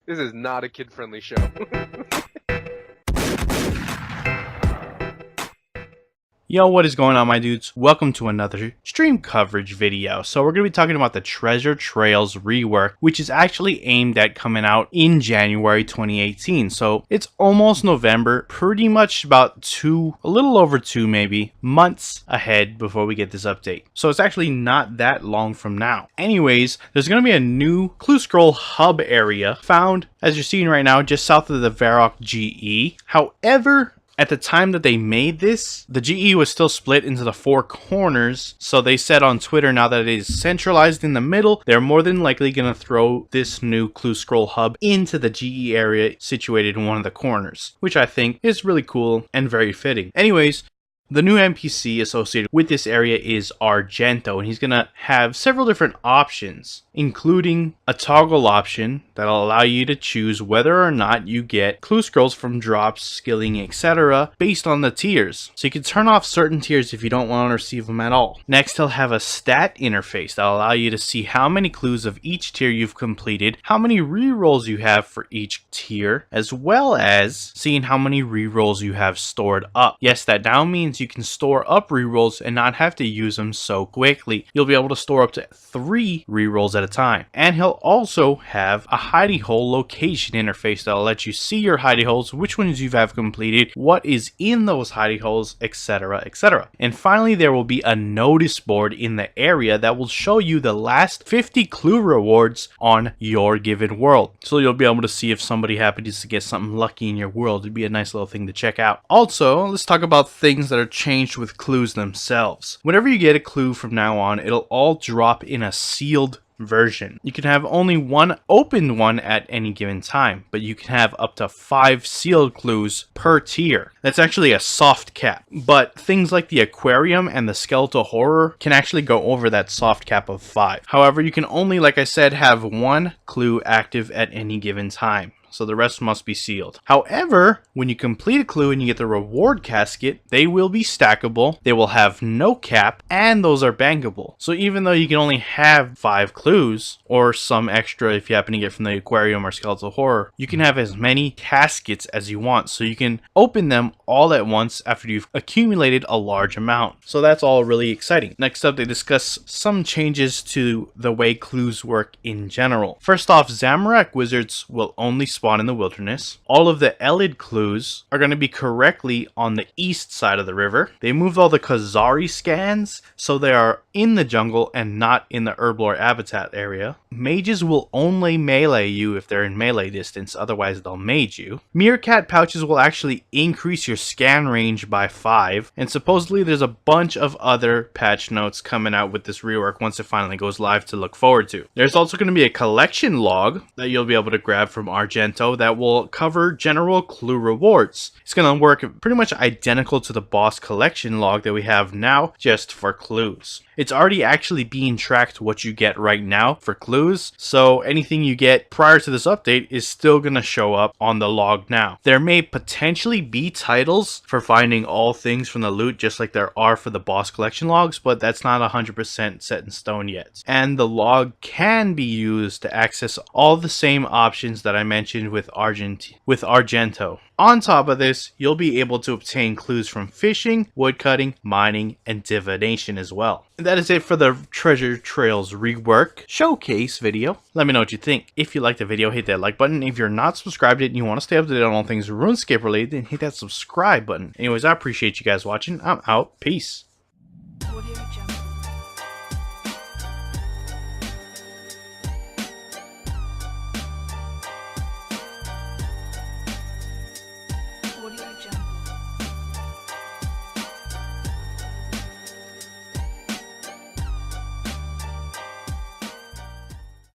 This is not a kid-friendly show. Yo, what is going on, my dudes? Welcome to another stream coverage video. So we're going to be talking about the Treasure Trails rework, which is actually aimed at coming out in January 2018. So it's almost November, pretty much about a little over two maybe, months ahead before we get this update. So it's actually not that long from now. Anyways, there's going to be a new Clue Scroll hub area found, as you're seeing right now, just south of the Varrock GE. However, at the time that they made this, the GE was still split into the four corners, so they said on Twitter now that it is centralized in the middle, they're more than likely going to throw this new Clue Scroll hub into the GE area situated in one of the corners, which I think is really cool and very fitting. Anyways, the new NPC associated with this area is Argento, and he's going to have several different options, including a toggle option that'll allow you to choose whether or not you get clue scrolls from drops, skilling, etc. based on the tiers. So you can turn off certain tiers if you don't want to receive them at all. Next, he'll have a stat interface that'll allow you to see how many clues of each tier you've completed, how many rerolls you have for each tier, as well as seeing how many rerolls you have stored up. Yes, that now means you can store up rerolls and not have to use them so quickly. You'll be able to store up to 3 rerolls at a time. And he'll also have a hidey hole location interface that'll let you see your hidey holes, which ones you have completed, what is in those hidey holes, etc, etc. And finally, there will be a notice board in the area that will show you the last 50 clue rewards on your given world. So you'll be able to see if somebody happens to get something lucky in your world. It'd be a nice little thing to check out. Also, let's talk about things that are changed with clues themselves. Whenever you get a clue from now on, it'll all drop in a sealed version. You can have only one opened one at any given time, but you can have up to 5 sealed clues per tier. That's actually a soft cap, but things like the aquarium and the skeletal horror can actually go over that soft cap of 5. However, you can only, like I said, have one clue active at any given time, so the rest must be sealed. However, when you complete a clue and you get the reward casket, they will be stackable, they will have no cap, and those are bankable. So even though you can only have 5 clues, or some extra if you happen to get from the aquarium or skeletal horror, you can have as many caskets as you want, so you can open them all at once after you've accumulated a large amount. So that's all really exciting. Next up, they discuss some changes to the way clues work in general. First off, Zamorak wizards will only spawn in the wilderness. All of the Elid clues are going to be correctly on the east side of the river. They moved all the Khazari scans, so they are in the jungle and not in the Herblore habitat area. Mages will only melee you if they're in melee distance, otherwise they'll mage you. Meerkat pouches will actually increase your scan range by 5, and supposedly there's a bunch of other patch notes coming out with this rework once it finally goes live to look forward to. There's also going to be a collection log that you'll be able to grab from Argento that will cover general clue rewards. It's going to work pretty much identical to the boss collection log that we have now, just for clues. It's already actually being tracked what you get right now for clues, so anything you get prior to this update is still going to show up on the log now. There may potentially be titles for finding all things from the loot, just like there are for the boss collection logs, but that's not 100% set in stone yet. And the log can be used to access all the same options that I mentioned with Argento. On top of this, you'll be able to obtain clues from fishing, woodcutting, mining, and divination as well. And that is it for the Treasure Trails rework showcase video. Let me know what you think. If you liked the video, hit that like button. If you're not subscribed yet and you want to stay up to date on all things RuneScape related, then hit that subscribe button. Anyways, I appreciate you guys watching. I'm out. Peace.